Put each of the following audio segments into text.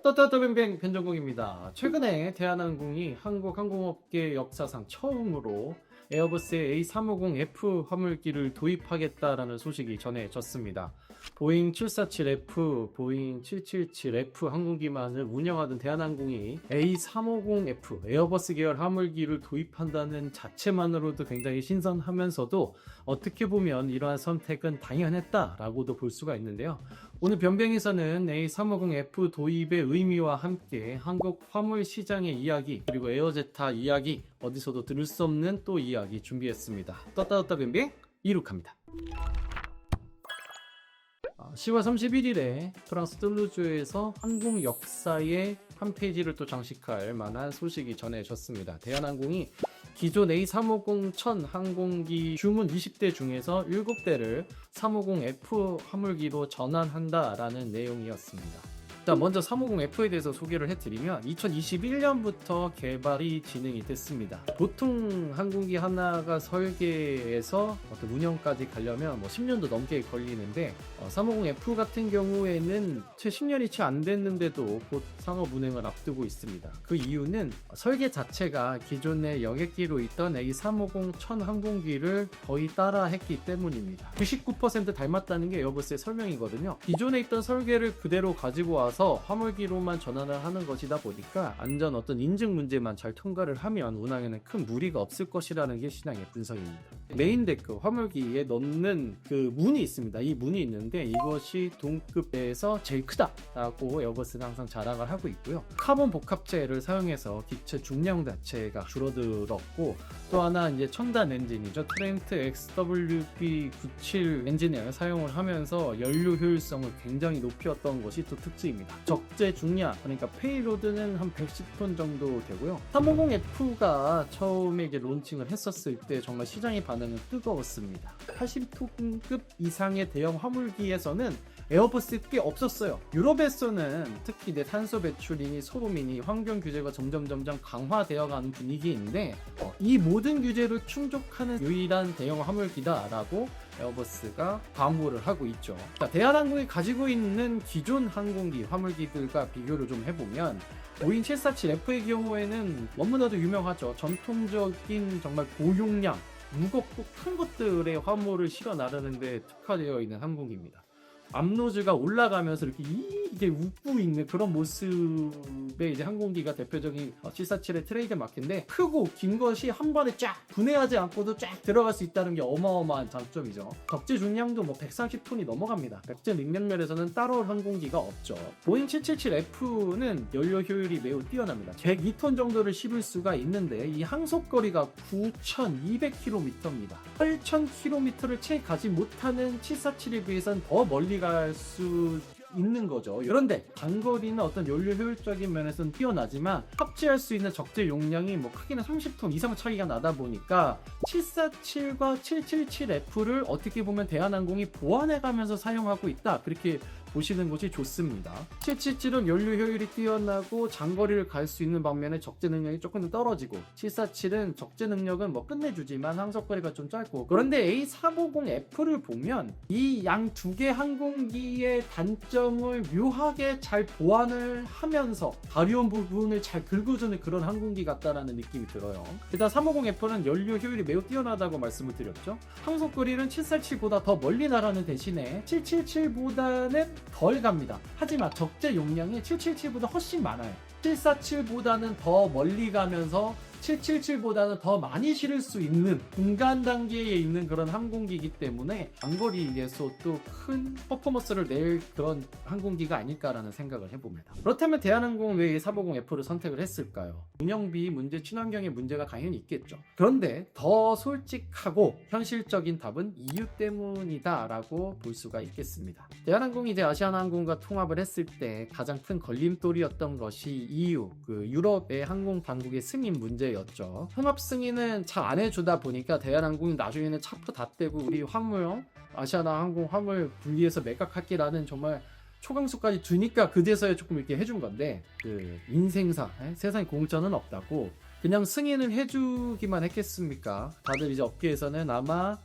떠떠떠뱅뱅 변정국입니다. 최근에 대한항공이 한국 항공업계 역사상 처음으로 에어버스의 A350F 화물기를 도입하겠다라는 소식이 전해졌습니다. 보잉 747F, 보잉 777F 항공기만을 운영하던 대한항공이 A350F 에어버스 계열 화물기를 도입한다는 자체만으로도 굉장히 신선하면서도 어떻게 보면 이러한 선택은 당연했다라고도 볼 수가 있는데요. 오늘 변뱅에서는 A350F 도입의 의미와 함께 한국 화물 시장의 이야기, 그리고 에어제타 이야기, 어디서도 들을 수 없는 또 이야기 준비했습니다. 떴다 변뱅 이룩합니다. 10월 31일에 프랑스 툴루즈에서 항공 역사의 한 페이지를 또 장식할 만한 소식이 전해졌습니다. 대한항공이 기존 A350-1000 항공기 주문 20대 중에서 7대를 350F 화물기로 전환한다라는 내용이었습니다. 자, 먼저 350F에 대해서 소개를 해드리면 2021년부터 개발이 진행이 됐습니다. 보통 항공기 하나가 설계에서 어떤 운영까지 가려면 10년도 넘게 걸리는데 350F 같은 경우에는 채 10년이 채 안 됐는데도 곧 상업 운행을 앞두고 있습니다. 그 이유는 설계 자체가 기존의 여객기로 있던 A350-1000 항공기를 거의 따라했기 때문입니다. 99% 닮았다는 게 에어버스의 설명이거든요. 기존에 있던 설계를 그대로 가지고 와서 화물기로만 전환을 하는 것이다 보니까 안전 어떤 인증 문제만 잘 통과를 하면 운항에는 큰 무리가 없을 것이라는 게 시장의 분석입니다. 메인 데크 화물기에 넣는 그 문이 있습니다. 이 문이 있는데 이것이 동급에서 제일 크다라고 에어버스는 항상 자랑을 하고 있고요. 카본 복합체를 사용해서 기체 중량 자체가 줄어들었고, 또 하나 이제 첨단 엔진이죠. 트렌트 XWB97 엔진을 사용을 하면서 연료 효율성을 굉장히 높였던 것이 또 특징입니다. 적재 중량, 그러니까 페이로드는 한 110톤 정도 되고요. 350F가 처음에 이제 론칭을 했었을 때 정말 시장의 반응은 뜨거웠습니다. 80톤급 이상의 대형 화물기에서는 에어버스 꽤 없었어요. 유럽에서는 특히 내 탄소 배출이니 소음이니 환경 규제가 점점 강화되어가는 분위기인데 이 모든 규제를 충족하는 유일한 대형 화물기다라고 에어버스가 광고를 하고 있죠. 자, 대한항공이 가지고 있는 기존 항공기 화물기들과 비교를 좀 해보면 보잉 747F의 경우에는 너무나도 유명하죠. 전통적인 정말 고용량, 무겁고 큰 것들의 화물을 실어 나르는데 특화되어 있는 항공기입니다. 앞노즈가 올라가면서 이게 웃고 있는 그런 모습의 이제 항공기가 대표적인 747의 트레이드 마크인데, 크고 긴 것이 한 번에 쫙 분해하지 않고도 쫙 들어갈 수 있다는 게 어마어마한 장점이죠. 적재 중량도 130톤이 넘어갑니다. 적재 능력면에서는 따라올 항공기가 없죠. 보잉 777F는 연료 효율이 매우 뛰어납니다. 102톤 정도를 씹을 수가 있는데 이 항속거리가 9,200km입니다. 8,000km를 채 가지 못하는 747에 비해서는 더 멀리 갈 수 있는 거죠. 그런데 장거리는 어떤 연료 효율적인 면에서는 뛰어나지만 합치할 수 있는 적재 용량이 크게는 30톤 이상 차이가 나다 보니까 747과 777F를 어떻게 보면 대한항공이 보완해가면서 사용하고 있다, 그렇게 보시는 것이 좋습니다. 777은 연료 효율이 뛰어나고 장거리를 갈 수 있는 반면에 적재 능력이 조금 떨어지고, 747은 적재 능력은 끝내주지만 항속거리가 좀 짧고, 그런데 A350F를 보면 이 양 두 개 항공기의 단점을 묘하게 잘 보완을 하면서 가려운 부분을 잘 긁어주는 그런 항공기 같다라는 느낌이 들어요. 일단 350F는 연료 효율이 매우 뛰어나다고 말씀을 드렸죠. 항속거리는 747보다 더 멀리 나가는 대신에 777보다는 덜 갑니다. 하지만 적재 용량이 777보다 훨씬 많아요. 747보다는 더 멀리 가면서 777보다는 더 많이 실을 수 있는 중간 단계에 있는 그런 항공기이기 때문에 장거리에서 또 큰 퍼포먼스를 낼 그런 항공기가 아닐까라는 생각을 해봅니다. 그렇다면 대한항공은 왜 350F를 선택을 했을까요? 운영비 문제, 친환경의 문제가 당연히 있겠죠. 그런데 더 솔직하고 현실적인 답은 이유 때문이다 라고 볼 수가 있겠습니다. 대한항공이 이제 아시아나항공과 통합을 했을 때 가장 큰 걸림돌이었던 것이 EU, 유럽의 항공 당국의 승인 문제였죠. 통합 승인은 잘 안 해주다 보니까 대한항공이 나중에는 차프 다 떼고 우리 화물, 아시아나항공 화물 분리해서 매각할게라는 정말 초강수까지 주니까 그제서야 조금 이렇게 해준 건데, 인생사, 세상에 공짜는 없다고 그냥 승인을 해주기만 했겠습니까? 다들 이제 업계에서는 아마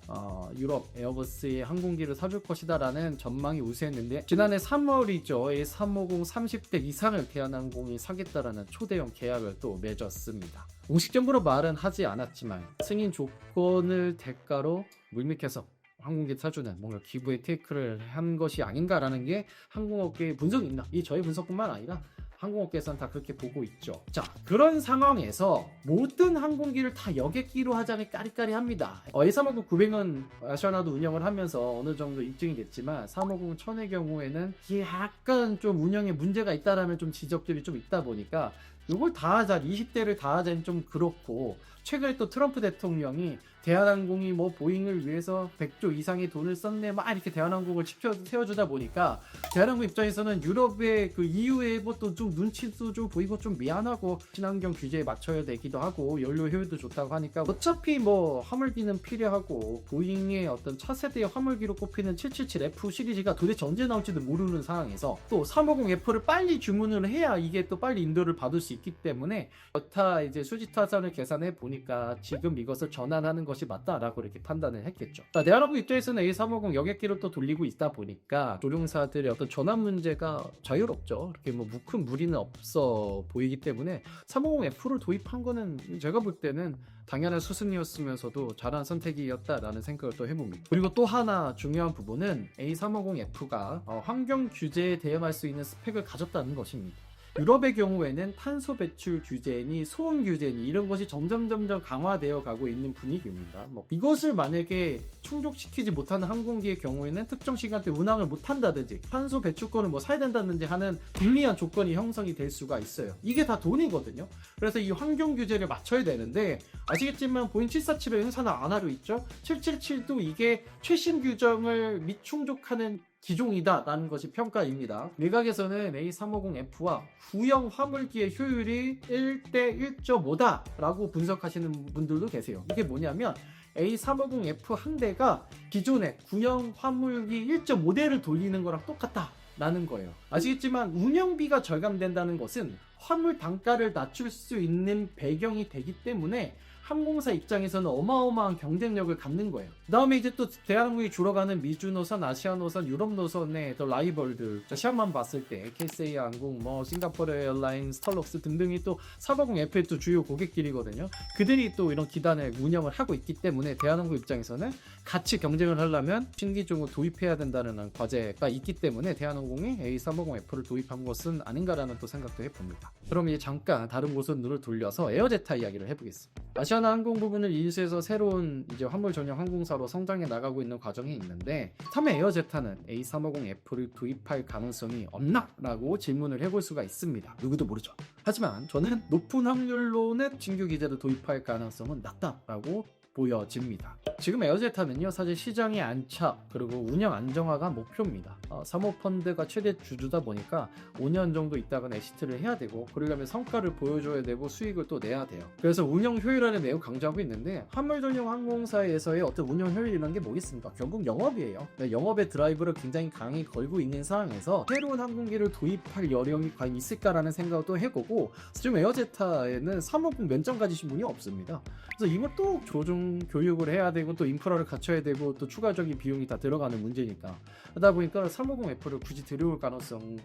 유럽 에어버스의 항공기를 사줄 것이다 라는 전망이 우세했는데, 지난해 3월이죠. A350 30대 이상을 대한항공이 사겠다라는 초대형 계약을 또 맺었습니다. 공식적으로 말은 하지 않았지만 승인 조건을 대가로 물밑에서 항공기 사주는 뭔가 기부의 테이크를 한 것이 아닌가라는 게 항공업계의 분석입니다. 이 저희 분석뿐만 아니라 항공업계에서는 다 그렇게 보고 있죠. 자, 그런 상황에서 모든 항공기를 다 여객기로 하자니 까리까리합니다. A350 900은 아시아나도 운영을 하면서 어느 정도 입증이 됐지만 350 1000의 경우에는 이게 약간 좀 운영에 문제가 있다라는 좀 지적들이 좀 있다 보니까 이걸 다 하자, 20대를 다 하자니 좀 그렇고, 최근에 또 트럼프 대통령이 대한항공이 뭐 보잉을 위해서 100조 이상의 돈을 썼네 막 이렇게 대한항공을 세워주다 보니까 대한항공 입장에서는 유럽의 그 EU의 뭐또 좀 눈치도 좀 보이고 좀 미안하고, 친환경 규제에 맞춰야 되기도 하고 연료 효율도 좋다고 하니까 어차피 뭐 화물기는 필요하고 보잉의 어떤 차세대의 화물기로 꼽히는 777F 시리즈가 도대체 언제 나올지도 모르는 상황에서 또 350F를 빨리 주문을 해야 이게 또 빨리 인도를 받을 수 있기 때문에 여타 이제 수지타산을 계산해 보니까 지금 이것을 전환하는 것이 맞다라고 이렇게 판단을 했겠죠. 대한항공 입장에서는 A350 여객기를 또 돌리고 있다 보니까 조종사들의 어떤 전환 문제가 자유롭죠. 이렇게 뭐 큰 무리는 없어 보이기 때문에 350F를 도입한 거는 제가 볼 때는 당연한 수순이었으면서도 잘한 선택이었다라는 생각을 또 해봅니다. 그리고 또 하나 중요한 부분은 A350F가 환경 규제에 대응할 수 있는 스펙을 가졌다는 것입니다. 유럽의 경우에는 탄소 배출 규제니 소음 규제니 이런 것이 점점 강화되어 가고 있는 분위기입니다. 이것을 만약에 충족시키지 못하는 항공기의 경우에는 특정 시간대 운항을 못한다든지 탄소 배출권을 사야 된다든지 하는 불리한 조건이 형성이 될 수가 있어요. 이게 다 돈이거든요. 그래서 이 환경 규제를 맞춰야 되는데, 아시겠지만 보잉 747을 행사는 안 하려 있죠. 777도 이게 최신 규정을 미충족하는 기종이다라는 것이 평가입니다. 외곽에서는 A350F와 구형 화물기의 효율이 1대 1.5다라고 분석하시는 분들도 계세요. 이게 뭐냐면 A350F 한 대가 기존의 구형 화물기 1.5대를 돌리는 거랑 똑같다라는 거예요. 아시겠지만 운영비가 절감된다는 것은 화물 단가를 낮출 수 있는 배경이 되기 때문에 항공사 입장에서는 어마어마한 경쟁력을 갖는 거예요. 그 다음에 이제 또 대한항공이 주로 가는 미주 노선, 아시아 노선, 유럽 노선의 더 라이벌들, 시험만 봤을 때 KSA 항공, 싱가포르 에어라인, 스타럭스 등등이 또 350F의 또 주요 고객길이거든요. 그들이 또 이런 기단을 운영을 하고 있기 때문에 대한항공 입장에서는 같이 경쟁을 하려면 신기종을 도입해야 된다는 과제가 있기 때문에 대한항공이 A350F를 도입한 것은 아닌가라는 또 생각도 해봅니다. 그럼 이제 잠깐 다른 곳으로 눈을 돌려서 에어제타 이야기를 해보겠습니다. 아시아나 항공 부분을 인수해서 새로운 이제 화물 전용 항공사로 성장해 나가고 있는 과정이 있는데, 3회 에어제타는 A350F를 도입할 가능성이 없나? 라고 질문을 해볼 수가 있습니다. 누구도 모르죠. 하지만 저는 높은 확률로는 신규 기제를 도입할 가능성은 낮다라고 보여집니다. 지금 에어제타는요, 사실 시장의 안착 그리고 운영 안정화가 목표입니다. 사모펀드가 최대 주주다 보니까 5년 정도 있다가 엑시트를 해야 되고, 그러려면 성과를 보여줘야 되고 수익을 또 내야 돼요. 그래서 운영 효율화를 매우 강조하고 있는데, 화물 전용 항공사에서의 어떤 운영 효율이라는 게 뭐겠습니까? 결국 영업이에요. 영업의 드라이브를 굉장히 강히 걸고 있는 상황에서 새로운 항공기를 도입할 여력이 과연 있을까라는 생각을 또 해보고, 지금 에어제타에는 350 면접 가지신 분이 없습니다. 그래서 이걸 또 조정 교육을 해야 되고 또 인프라를 갖춰야 되고 또 추가적인 비용이 다 들어가는 문제니까, 그러다 보니까 350F를 굳이 들여올 가능성이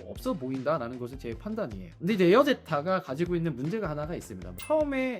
없어 보인다라는 것이 제 판단이에요. 근데 이제 에어제타가 가지고 있는 문제가 하나가 있습니다. 처음에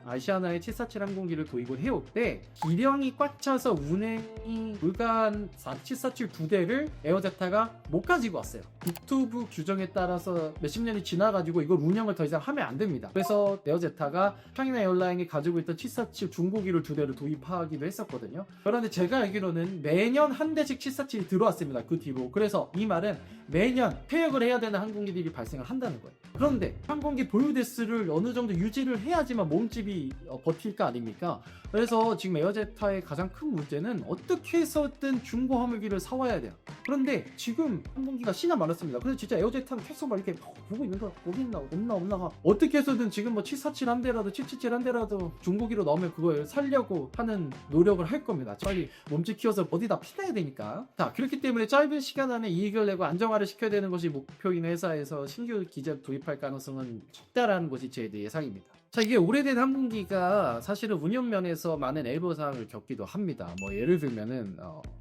아시아나의 747 항공기를 도입을 해올 때 기량이 꽉 차서 운행이 불가한 747 두 대를 에어제타가 못 가지고 왔어요. 국토부 규정에 따라서 몇십 년이 지나가지고 이걸 운영을 더 이상 하면 안 됩니다. 그래서 에어제타가 차이나 에어라인이 가지고 있던 747 중고기를 두 대를 도입하기도 했었거든요. 그런데 제가 알기로는 매년 한 대씩 747이 들어왔습니다. 그 뒤로. 그래서 이 말은 매년 폐역을 해야 되는 항공기들이 발생을 한다는 거예요. 그런데 항공기 보유 대수를 어느 정도 유지를 해야지만 몸집이 버틸 거 아닙니까? 그래서 지금 에어제타의 가장 큰 문제는 어떻게 해서든 중고 화물기를 사와야 돼요. 그런데 지금 항공기가 신나 많았습니다. 그래서 진짜 에어제타는 계속 막 이렇게 보고 있는 거야. 어디 있나 없나 어떻게 해서든 지금 747 한 대라도 777 한 대라도 중고기로 넣으면 그걸 살려고 하는 노력을 할 겁니다. 빨리 몸집 키워서 어디다 피나야 되니까. 자, 그렇기 때문에 짧은 시간 안에 이익을 내고 안정화를 대중화를 시켜야 되는 것이 목표인 회사에서 신규 기자 도입할 가능성은 적다라는 것이 제 예상입니다. 자, 이게 오래된 항공기가 사실은 운영 면에서 많은 애로사항을 겪기도 합니다. 뭐 예를 들면은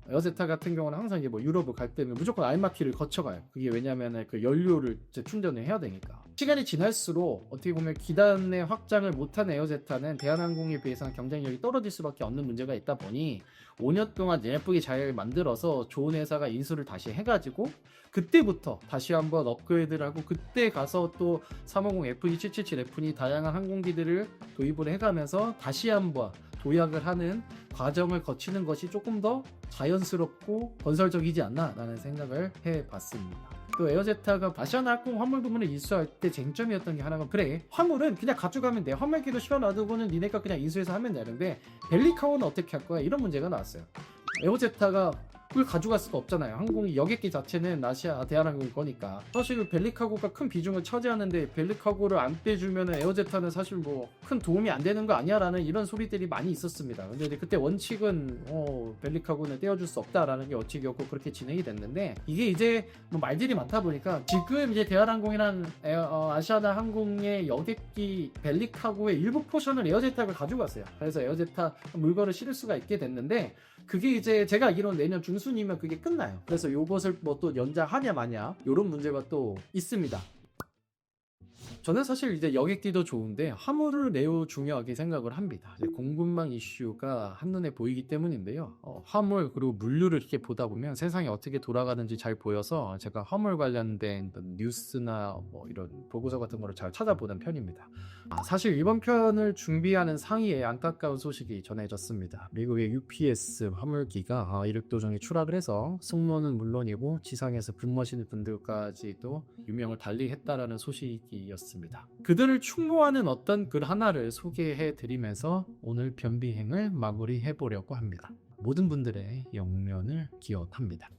에어제타 같은 경우는 항상 이제 뭐 유럽을 갈 때는 무조건 알마티를 거쳐가요. 그게 왜냐면은 그 연료를 이제 충전을 해야 되니까. 시간이 지날수록 어떻게 보면 기단의 확장을 못한 에어제타는 대한항공에 비해서는 경쟁력이 떨어질 수밖에 없는 문제가 있다 보니 5년 동안 예쁘게 잘 만들어서 좋은 회사가 인수를 다시 해가지고 그때부터 다시 한번 업그레이드를 하고 그때 가서 또 350 FE, 777 FE 다양한 항공기들을 도입을 해가면서 다시 한번 도약을 하는 과정을 거치는 것이 조금 더 자연스럽고 건설적이지 않나 라는 생각을 해봤습니다. 또 에어제타가 아시아나항공 화물 부문을 인수할 때 쟁점이었던 게 하나가 그래 화물은 그냥 가져가면 돼 화물기도 씌워놔두고는 니네가 그냥 인수해서 하면 되는데 벨리카고는 어떻게 할 거야 이런 문제가 나왔어요. 에어제타가 그걸 가져갈 수가 없잖아요. 항공이 여객기 자체는 아시아 대한항공 거니까. 사실 벨리카고가 큰 비중을 차지하는데 벨리카고를 안 빼주면 에어제타는 사실 뭐 큰 도움이 안 되는 거 아니야 라는 이런 소리들이 많이 있었습니다. 근데 이제 그때 원칙은 벨리카고는 떼어줄 수 없다라는 게 원칙이었고 그렇게 진행이 됐는데 이게 이제 뭐 말들이 많다 보니까 지금 이제 대한항공이랑 아시아나항공의 여객기 벨리카고의 일부 포션을 에어제타가 가지고 갔어요. 그래서 에어제타 물건을 실을 수가 있게 됐는데 그게 이제 제가 알기로는 내년 중순이면 그게 끝나요. 그래서 요것을 뭐 또 연장하냐 마냐 요런 문제가 또 있습니다. 저는 사실 이제 여객기도 좋은데 화물을 매우 중요하게 생각을 합니다. 이제 공급망 이슈가 한눈에 보이기 때문인데요. 화물 그리고 물류를 이렇게 보다 보면 세상이 어떻게 돌아가는지 잘 보여서 제가 화물 관련된 뉴스나 뭐 이런 보고서 같은 거를 잘 찾아보는 편입니다. 사실 이번 편을 준비하는 상의에 안타까운 소식이 전해졌습니다. 미국의 UPS 화물기가 이륙도중에 추락을 해서 승무원은 물론이고 지상에서 근무하시는 분들까지도 유명을 달리했다라는 소식이었습니다. 그들을 충고하는 어떤 글 하나를 소개해 드리면서 오늘 변비행을 마무리해 보려고 합니다. 모든 분들의 영면을 기원합니다.